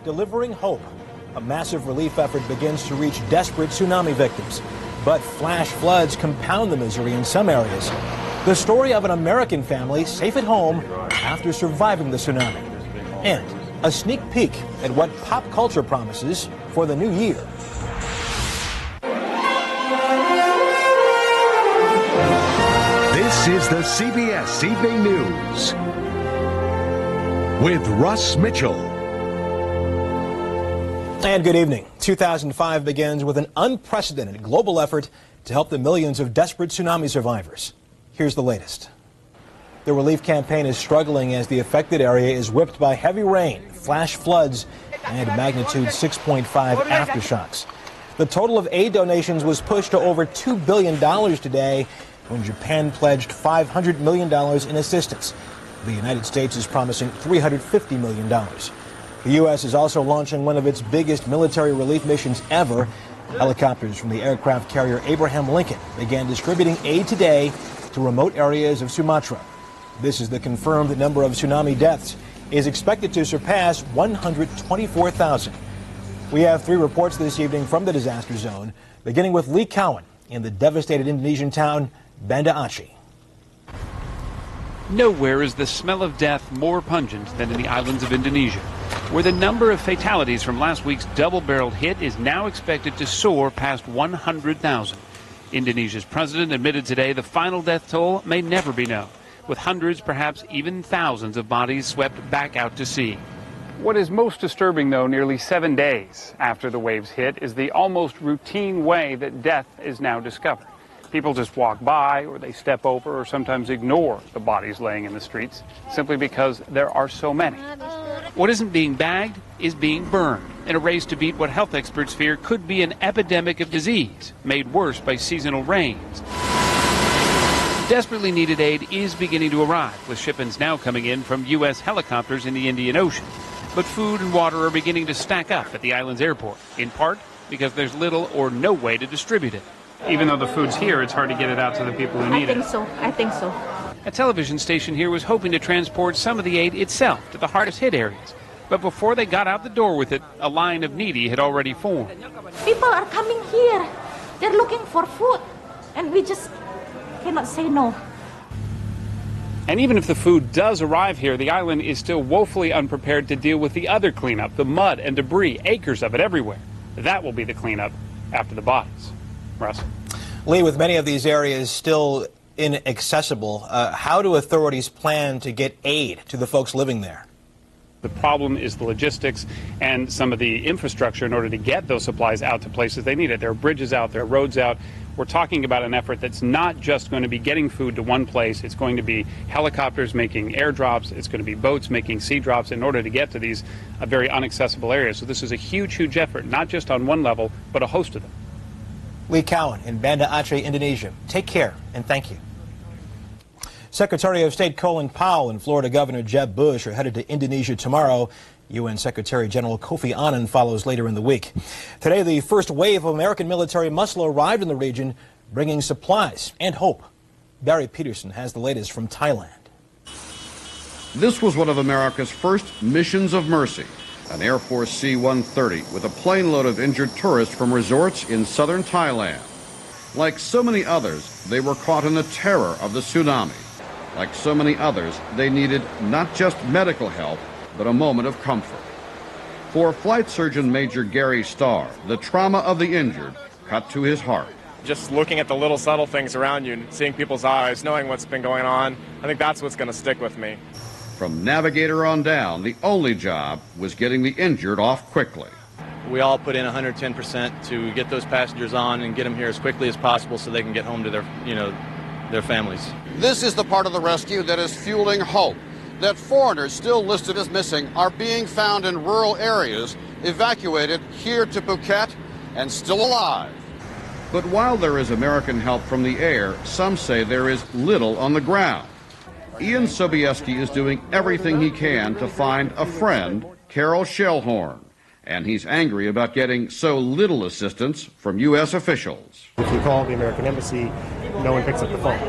delivering hope. A massive relief effort begins to reach desperate tsunami victims. But flash floods compound the misery in some areas. The story of an American family safe at home after surviving the tsunami. And a sneak peek at what pop culture promises for the new year. This is the CBS Evening News with Russ Mitchell. And good evening. 2005 begins with an unprecedented global effort to help the millions of desperate tsunami survivors. Here's the latest. The relief campaign is struggling as the affected area is whipped by heavy rain, flash floods, and magnitude 6.5 aftershocks. The total of aid donations was pushed to over $2 billion today, when Japan pledged $500 million in assistance. The United States is promising $350 million. The U.S. is also launching one of its biggest military relief missions ever. Helicopters from the aircraft carrier Abraham Lincoln began distributing aid today to remote areas of Sumatra. This is the confirmed number of tsunami deaths is expected to surpass 124,000. We have 3 reports this evening from the disaster zone, beginning with Lee Cowan in the devastated Indonesian town Banda Aceh. Nowhere is the smell of death more pungent than in the islands of Indonesia, where the number of fatalities from last week's double-barreled hit is now expected to soar past 100,000. Indonesia's president admitted today the final death toll may never be known, with hundreds, perhaps even thousands of bodies swept back out to sea. What is most disturbing, though, nearly 7 days after the waves hit, is the almost routine way that death is now discovered. People just walk by, or they step over, or sometimes ignore the bodies laying in the streets, simply because there are so many. What isn't being bagged is being burned, in a race to beat what health experts fear could be an epidemic of disease, made worse by seasonal rains. Desperately needed aid is beginning to arrive, with shipments now coming in from U.S. helicopters in the Indian Ocean. But food and water are beginning to stack up at the island's airport, in part because there's little or no way to distribute it. Even though the food's here, it's hard to get it out to the people who need it. I think so. A television station here was hoping to transport some of the aid itself to the hardest hit areas. But before they got out the door with it, a line of needy had already formed. People are coming here. They're looking for food. And we just cannot say no. And even if the food does arrive here, the island is still woefully unprepared to deal with the other cleanup, the mud and debris, acres of it everywhere. That will be the cleanup after the bodies. Russ? Lee, with many of these areas still inaccessible, how do authorities plan to get aid to the folks living there? The problem is the logistics and some of the infrastructure in order to get those supplies out to places they need it. There are bridges out, there are roads out. We're talking about an effort that's not just going to be getting food to one place. It's going to be helicopters making airdrops. It's going to be boats making sea drops in order to get to these very inaccessible areas. So this is a huge, huge effort, not just on one level, but a host of them. Lee Cowan in Banda Aceh, Indonesia. Take care and thank you. Secretary of State Colin Powell and Florida Governor Jeb Bush are headed to Indonesia tomorrow. UN Secretary General Kofi Annan follows later in the week. Today, the first wave of American military muscle arrived in the region, bringing supplies and hope. Barry Peterson has the latest from Thailand. This was one of America's first missions of mercy, an Air Force C-130 with a plane load of injured tourists from resorts in southern Thailand. Like so many others, they were caught in the terror of the tsunami. Like so many others, they needed not just medical help, but a moment of comfort. For Flight Surgeon Major Gary Starr, the trauma of the injured cut to his heart. Just looking at the little subtle things around you and seeing people's eyes, knowing what's been going on, I think that's what's going to stick with me. From navigator on down, the only job was getting the injured off quickly. We all put in 110% to get those passengers on and get them here as quickly as possible so they can get home to their families. This is the part of the rescue that is fueling hope, that foreigners still listed as missing are being found in rural areas, evacuated here to Phuket, and still alive. But while there is American help from the air, some say there is little on the ground. Ian Sobieski is doing everything he can to find a friend, Carol Shellhorn, and he's angry about getting so little assistance from U.S. officials. If you call the American Embassy, no one picks up the phone.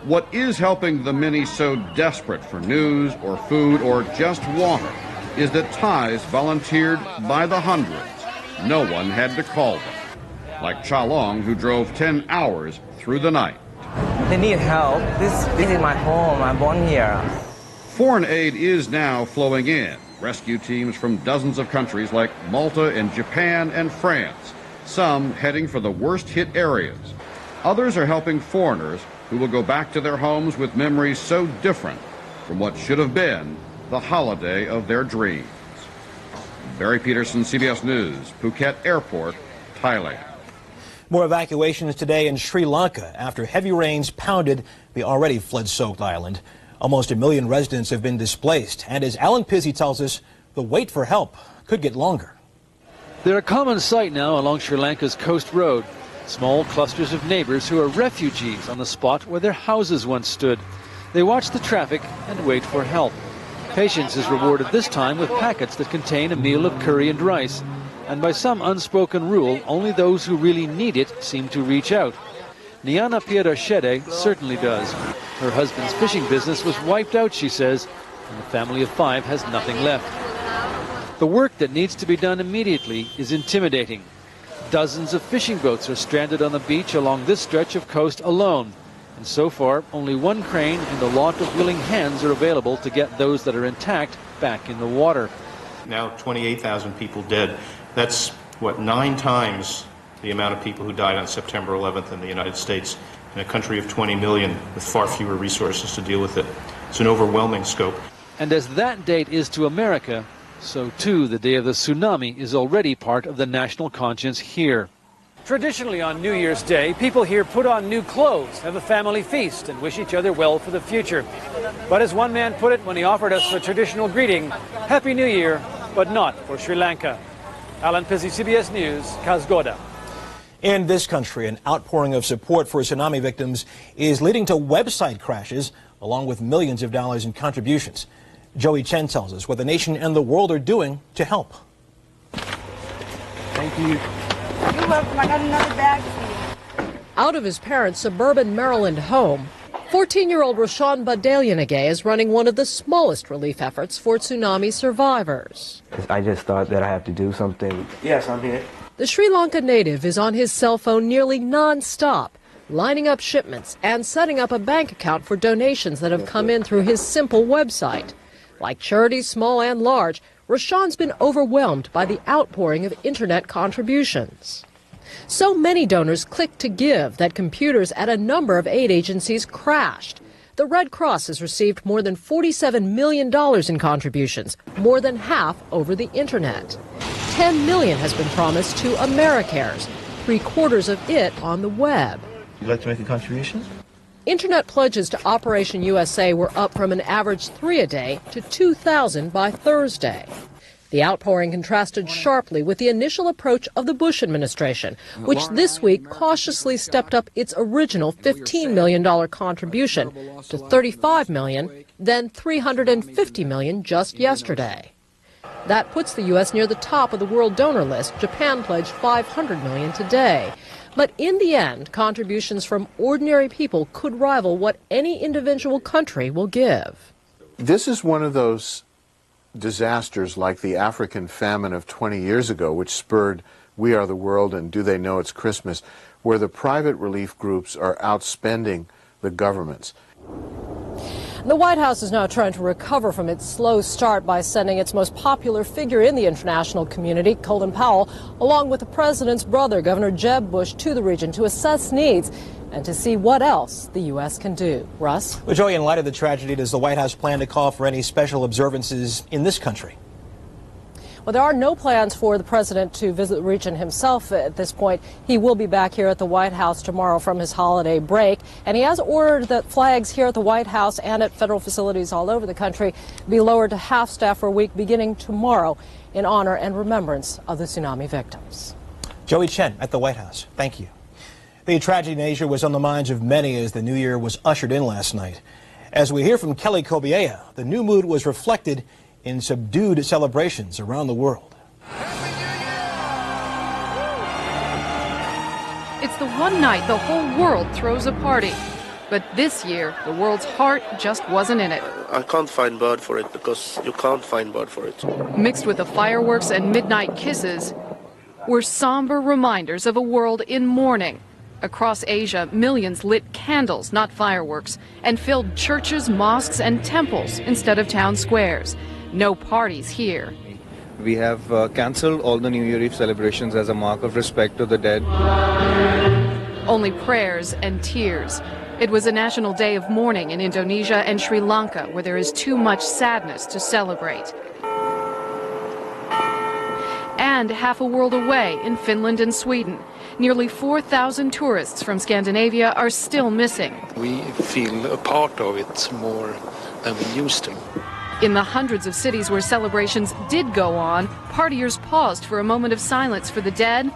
What is helping the many so desperate for news or food or just water is that Thais volunteered by the hundreds. No one had to call them. Like Cha Long, who drove 10 hours through the night. They need help. This is my home. I'm born here. Foreign aid is now flowing in. Rescue teams from dozens of countries like Malta and Japan and France, some heading for the worst-hit areas. Others are helping foreigners who will go back to their homes with memories so different from what should have been the holiday of their dreams. Barry Peterson, CBS News, Phuket Airport, Thailand. More evacuations today in Sri Lanka after heavy rains pounded the already flood-soaked island. Almost 1 million residents have been displaced, and as Alan Pizzi tells us, the wait for help could get longer. They're a common sight now along Sri Lanka's coast road. Small clusters of neighbors who are refugees on the spot where their houses once stood. They watch the traffic and wait for help. Patience is rewarded this time with packets that contain a meal of curry and rice. And by some unspoken rule, only those who really need it seem to reach out. Niana Pierashede certainly does. Her husband's fishing business was wiped out, she says, and the family of 5 has nothing left. The work that needs to be done immediately is intimidating. Dozens of fishing boats are stranded on the beach along this stretch of coast alone. And so far, only one crane and a lot of willing hands are available to get those that are intact back in the water. Now 28,000 people dead. That's, 9 times the amount of people who died on September 11th in the United States, in a country of 20 million with far fewer resources to deal with it. It's an overwhelming scope. And as that date is to America, so too the day of the tsunami is already part of the national conscience here. Traditionally on New Year's Day, people here put on new clothes, have a family feast, and wish each other well for the future. But as one man put it when he offered us a traditional greeting, Happy New Year, but not for Sri Lanka. Alan Pizzi, CBS News, Kasgoda. In this country, an outpouring of support for tsunami victims is leading to website crashes, along with millions of dollars in contributions. Joey Chen tells us what the nation and the world are doing to help. Thank you. You're welcome. I got another bag for you. Out of his parents' suburban Maryland home, 14-year-old Rashawn Badalianagay is running one of the smallest relief efforts for tsunami survivors. I just thought that I have to do something. Yes, I'm here. The Sri Lanka native is on his cell phone nearly non-stop, lining up shipments and setting up a bank account for donations that have come in through his simple website. Like charities small and large, Rashawn's been overwhelmed by the outpouring of internet contributions. So many donors clicked to give that computers at a number of aid agencies crashed. The Red Cross has received more than $47 million in contributions, more than half over the internet. $10 million has been promised to AmeriCares, 3/4 of it on the web. You'd like to make a contribution? Internet pledges to Operation USA were up from an average 3 a day to 2,000 by Thursday. The outpouring contrasted sharply with the initial approach of the Bush administration, which this week cautiously stepped up its original $15 million contribution to $35 million, then $350 million just yesterday. That puts the U.S. near the top of the world donor list. Japan pledged $500 million today. But in the end, contributions from ordinary people could rival what any individual country will give. This is one of those disasters like the African famine of 20 years ago, which spurred We Are the World and Do They Know It's Christmas, where the private relief groups are outspending the governments. The White House is now trying to recover from its slow start by sending its most popular figure in the international community, Colin Powell, along with the president's brother, Governor Jeb Bush, to the region to assess needs and to see what else the U.S. can do. Russ? Well, Joey, in light of the tragedy, does the White House plan to call for any special observances in this country? Well, there are no plans for the president to visit the region himself at this point. He will be back here at the White House tomorrow from his holiday break, and he has ordered that flags here at the White House and at federal facilities all over the country be lowered to half-staff for a week beginning tomorrow in honor and remembrance of the tsunami victims. Joey Chen at the White House. Thank you. The tragedy in Asia was on the minds of many as the new year was ushered in last night. As we hear from Kelly Kobiea, the new mood was reflected in subdued celebrations around the world. It's the one night the whole world throws a party. But this year, the world's heart just wasn't in it. I can't find word for it because you can't find word for it. Mixed with the fireworks and midnight kisses were somber reminders of a world in mourning. Across Asia, millions lit candles, not fireworks, and filled churches, mosques, and temples instead of town squares. No parties here. We have cancelled all the New Year Eve celebrations as a mark of respect to the dead. Only prayers and tears. It was a national day of mourning in Indonesia and Sri Lanka, where there is too much sadness to celebrate. And half a world away in Finland and Sweden. Nearly 4,000 tourists from Scandinavia are still missing. We feel a part of it more than we used to. In the hundreds of cities where celebrations did go on, partiers paused for a moment of silence for the dead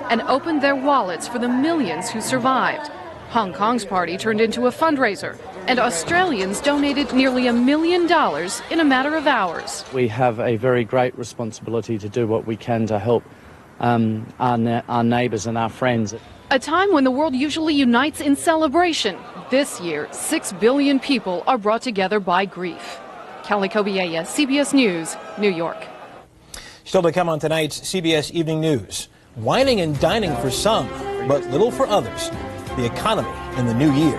and opened their wallets for the millions who survived. Hong Kong's party turned into a fundraiser, and Australians donated nearly $1 million in a matter of hours. We have a very great responsibility to do what we can to help our neighbours and our friends. A time when the world usually unites in celebration. This year, 6 billion people are brought together by grief. Kelly Kobiella, CBS News, New York. Still to come on tonight's CBS Evening News. Whining and dining for some, but little for others. The economy in the new year.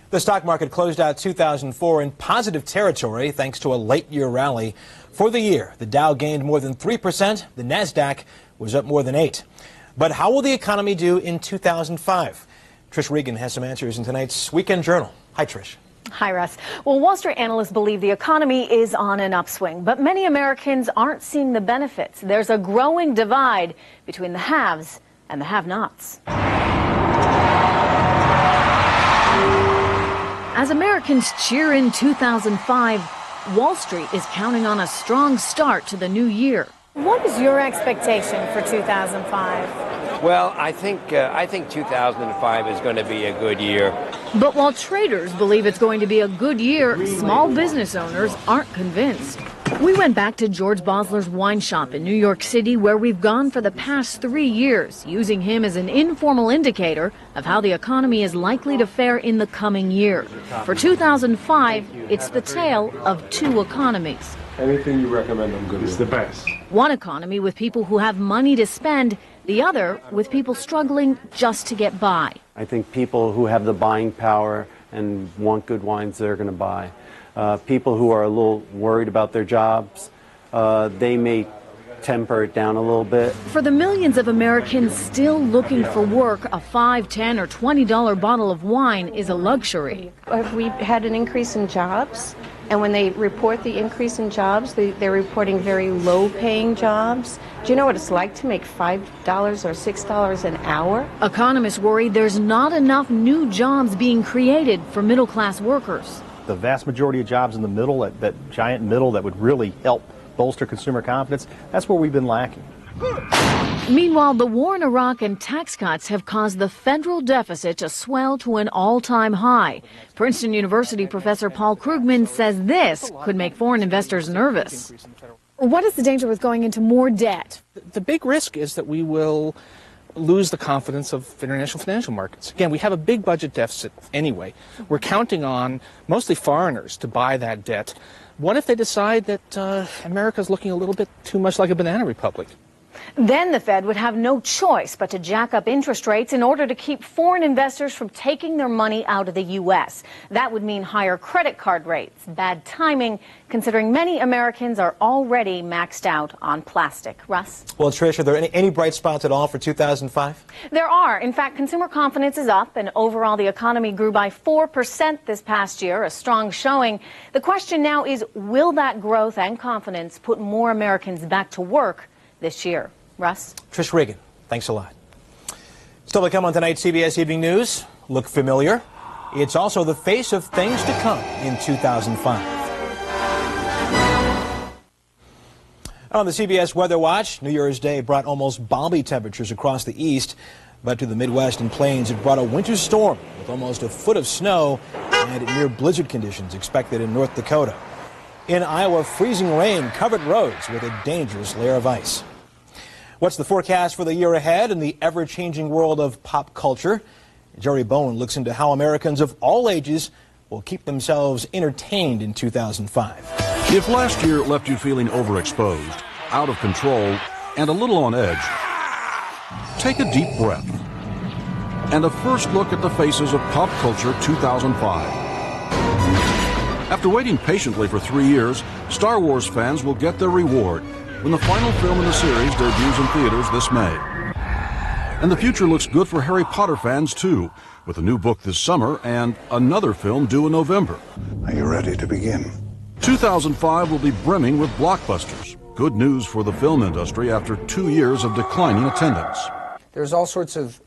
The stock market closed out 2004 in positive territory thanks to a late year rally. For the year, the Dow gained more than 3%. The NASDAQ was up more than 8%. But how will the economy do in 2005? Trish Regan has some answers in tonight's Weekend Journal. Hi, Trish. Hi, Russ. Well, Wall Street analysts believe the economy is on an upswing, but many Americans aren't seeing the benefits. There's a growing divide between the haves and the have-nots. As Americans cheer in 2005, Wall Street is counting on a strong start to the new year. What is your expectation for 2005? Well, I think 2005 is going to be a good year. But while traders believe it's going to be a good year, small business owners aren't convinced. We went back to George Bosler's wine shop in New York City, where we've gone for the past 3 years, using him as an informal indicator of how the economy is likely to fare in the coming year. For 2005, it's the tale of two economies. Anything you recommend, I'm good. It's the best. One economy with people who have money to spend, the other with people struggling just to get by. I think people who have the buying power and want good wines, they're going to buy. People who are a little worried about their jobs, they may temper it down a little bit. For the millions of Americans still looking for work, a $5, $10, or $20 bottle of wine is a luxury. Have we had an increase in jobs? And when they report the increase in jobs, they're reporting very low-paying jobs. Do you know what it's like to make $5 or $6 an hour? Economists worry there's not enough new jobs being created for middle-class workers. The vast majority of jobs in the middle, that giant middle that would really help bolster consumer confidence, that's where we've been lacking. Meanwhile, the war in Iraq and tax cuts have caused the federal deficit to swell to an all-time high. Princeton University professor Paul Krugman says this could make foreign investors nervous. What is the danger with going into more debt? The big risk is that we will lose the confidence of international financial markets. Again, we have a big budget deficit anyway. We're counting on mostly foreigners to buy that debt. What if they decide that America's looking a little bit too much like a banana republic? Then the Fed would have no choice but to jack up interest rates in order to keep foreign investors from taking their money out of the U.S. That would mean higher credit card rates. Bad timing, considering many Americans are already maxed out on plastic. Russ? Well, Trish, are there any bright spots at all for 2005? There are. In fact, consumer confidence is up, and overall the economy grew by 4% this past year, a strong showing. The question now is, will that growth and confidence put more Americans back to work this year? Russ? Trish Regan, thanks a lot. Still to come on tonight's CBS Evening News. Look familiar? It's also the face of things to come in 2005. On the CBS Weather Watch, New Year's Day brought almost balmy temperatures across the east, but to the Midwest and Plains it brought a winter storm with almost a foot of snow and near blizzard conditions expected in North Dakota. In Iowa, freezing rain covered roads with a dangerous layer of ice. What's the forecast for the year ahead in the ever-changing world of pop culture? Jerry Bowen looks into how Americans of all ages will keep themselves entertained in 2005. If last year left you feeling overexposed, out of control, and a little on edge, take a deep breath and a first look at the faces of Pop Culture 2005. After waiting patiently for 3 years, Star Wars fans will get their reward when the final film in the series debuts in theaters this May. And the future looks good for Harry Potter fans, too, with a new book this summer and another film due in November. Are you ready to begin? 2005 will be brimming with blockbusters. Good news for the film industry after 2 years of declining attendance. There's all sorts of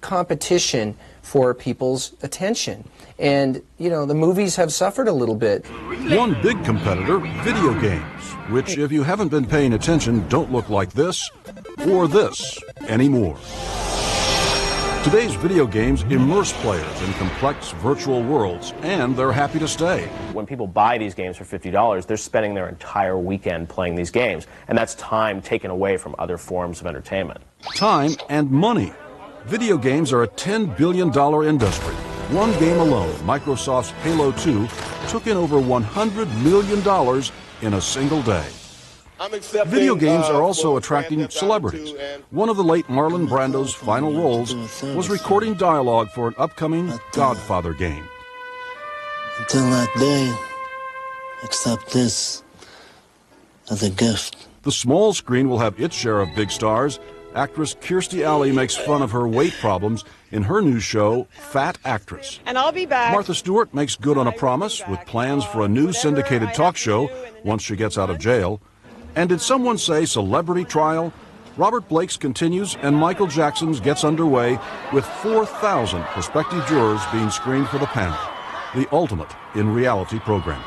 competition for people's attention. And, you know, the movies have suffered a little bit. One big competitor, video games, which, if you haven't been paying attention, don't look like this or this anymore. Today's video games immerse players in complex virtual worlds, and they're happy to stay. When people buy these games for $50, they're spending their entire weekend playing these games, and that's time taken away from other forms of entertainment. Time and money. Video games are a $10 billion industry. One game alone, Microsoft's Halo 2, took in over $100 million in a single day. Video games are also attracting celebrities. One of the late Marlon Brando's final roles was recording dialogue for an upcoming Godfather game. Until that day, accept this as a gift. The small screen will have its share of big stars. Actress Kirstie Alley makes fun of her weight problems in her new show, Fat Actress. And I'll be back. Martha Stewart makes good on a promise with plans for a new syndicated talk show once she gets out of jail. And did someone say celebrity trial? Robert Blake's continues and Michael Jackson's gets underway with 4,000 prospective jurors being screened for the panel. The ultimate in reality programming.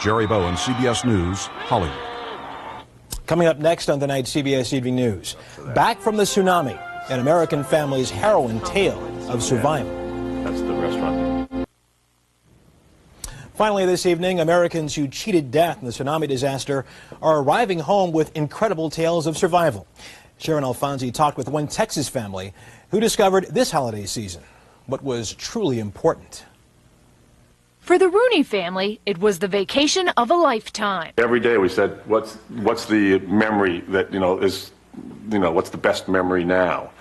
Jerry Bowen, CBS News, Hollywood. Coming up next on tonight's CBS Evening News, back from the tsunami, an American family's harrowing tale of survival. That's the restaurant. Finally this evening, Americans who cheated death in the tsunami disaster are arriving home with incredible tales of survival. Sharon Alfonsi talked with one Texas family who discovered this holiday season what was truly important. For the Rooney family, it was the vacation of a lifetime. Every day we said, what's the memory that, what's the best memory now?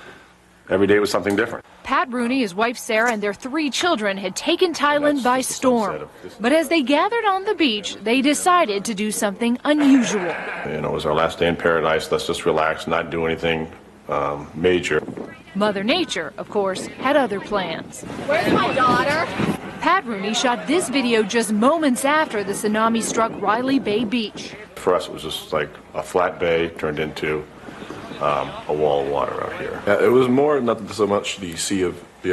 Every day was something different. Pat Rooney, his wife Sarah, and their 3 children had taken Thailand by storm. But as they gathered on the beach, they decided to do something unusual. It was our last day in paradise. Let's just relax, not do anything major. Mother Nature, of course, had other plans. Where's my daughter? Pat Rooney shot this video just moments after the tsunami struck Riley Bay Beach. For us, it was just like a flat bay turned into a wall of water out here. It was more not so much the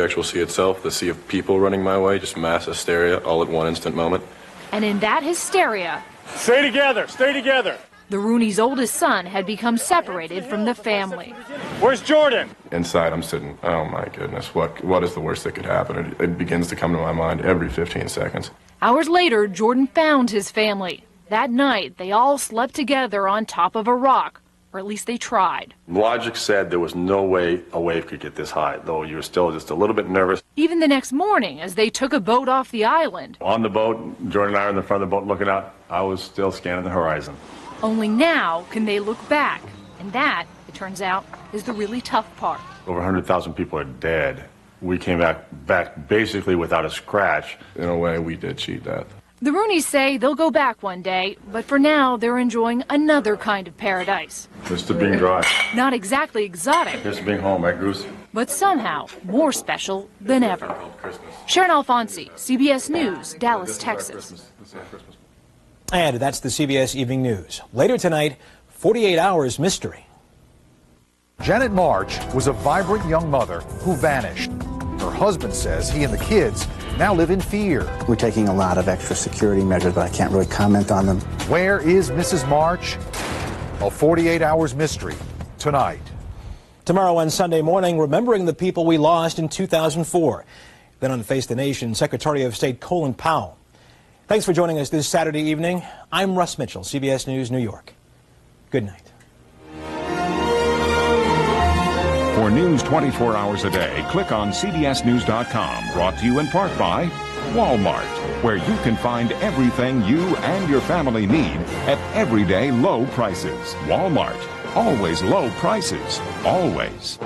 actual sea itself, the sea of people running my way, just mass hysteria all at one instant moment. And in that hysteria, stay together, stay together. The Rooney's oldest son had become separated from the family. Where's Jordan? Inside, I'm sitting, oh my goodness, what is the worst that could happen? It begins to come to my mind every 15 seconds. Hours later, Jordan found his family. That night, they all slept together on top of a rock, or at least they tried. Logic said there was no way a wave could get this high, though you were still just a little bit nervous. Even the next morning, as they took a boat off the island. On the boat, Jordan and I were in the front of the boat looking out. I was still scanning the horizon. Only now can they look back. And that, it turns out, is the really tough part. Over 100,000 people are dead. We came back basically without a scratch. In a way, we did cheat death. The Rooneys say they'll go back one day, but for now they're enjoying another kind of paradise. Here's to being dry. Not exactly exotic, Here's to being home, right, Goose? but somehow more special than ever. Sharon Alfonsi, CBS News, Dallas, Texas. And that's the CBS Evening News. Later tonight, 48 Hours Mystery. Janet March was a vibrant young mother who vanished. Her husband says he and the kids now live in fear. We're taking a lot of extra security measures, but I can't really comment on them. Where is Mrs. March? A 48 Hours Mystery tonight. Tomorrow on Sunday morning, remembering the people we lost in 2004. Then on Face the Nation, Secretary of State Colin Powell. Thanks for joining us this Saturday evening. I'm Russ Mitchell, CBS News, New York. Good night. For news 24 hours a day, click on CBSNews.com. Brought to you in part by Walmart, where you can find everything you and your family need at everyday low prices. Walmart, always low prices, always.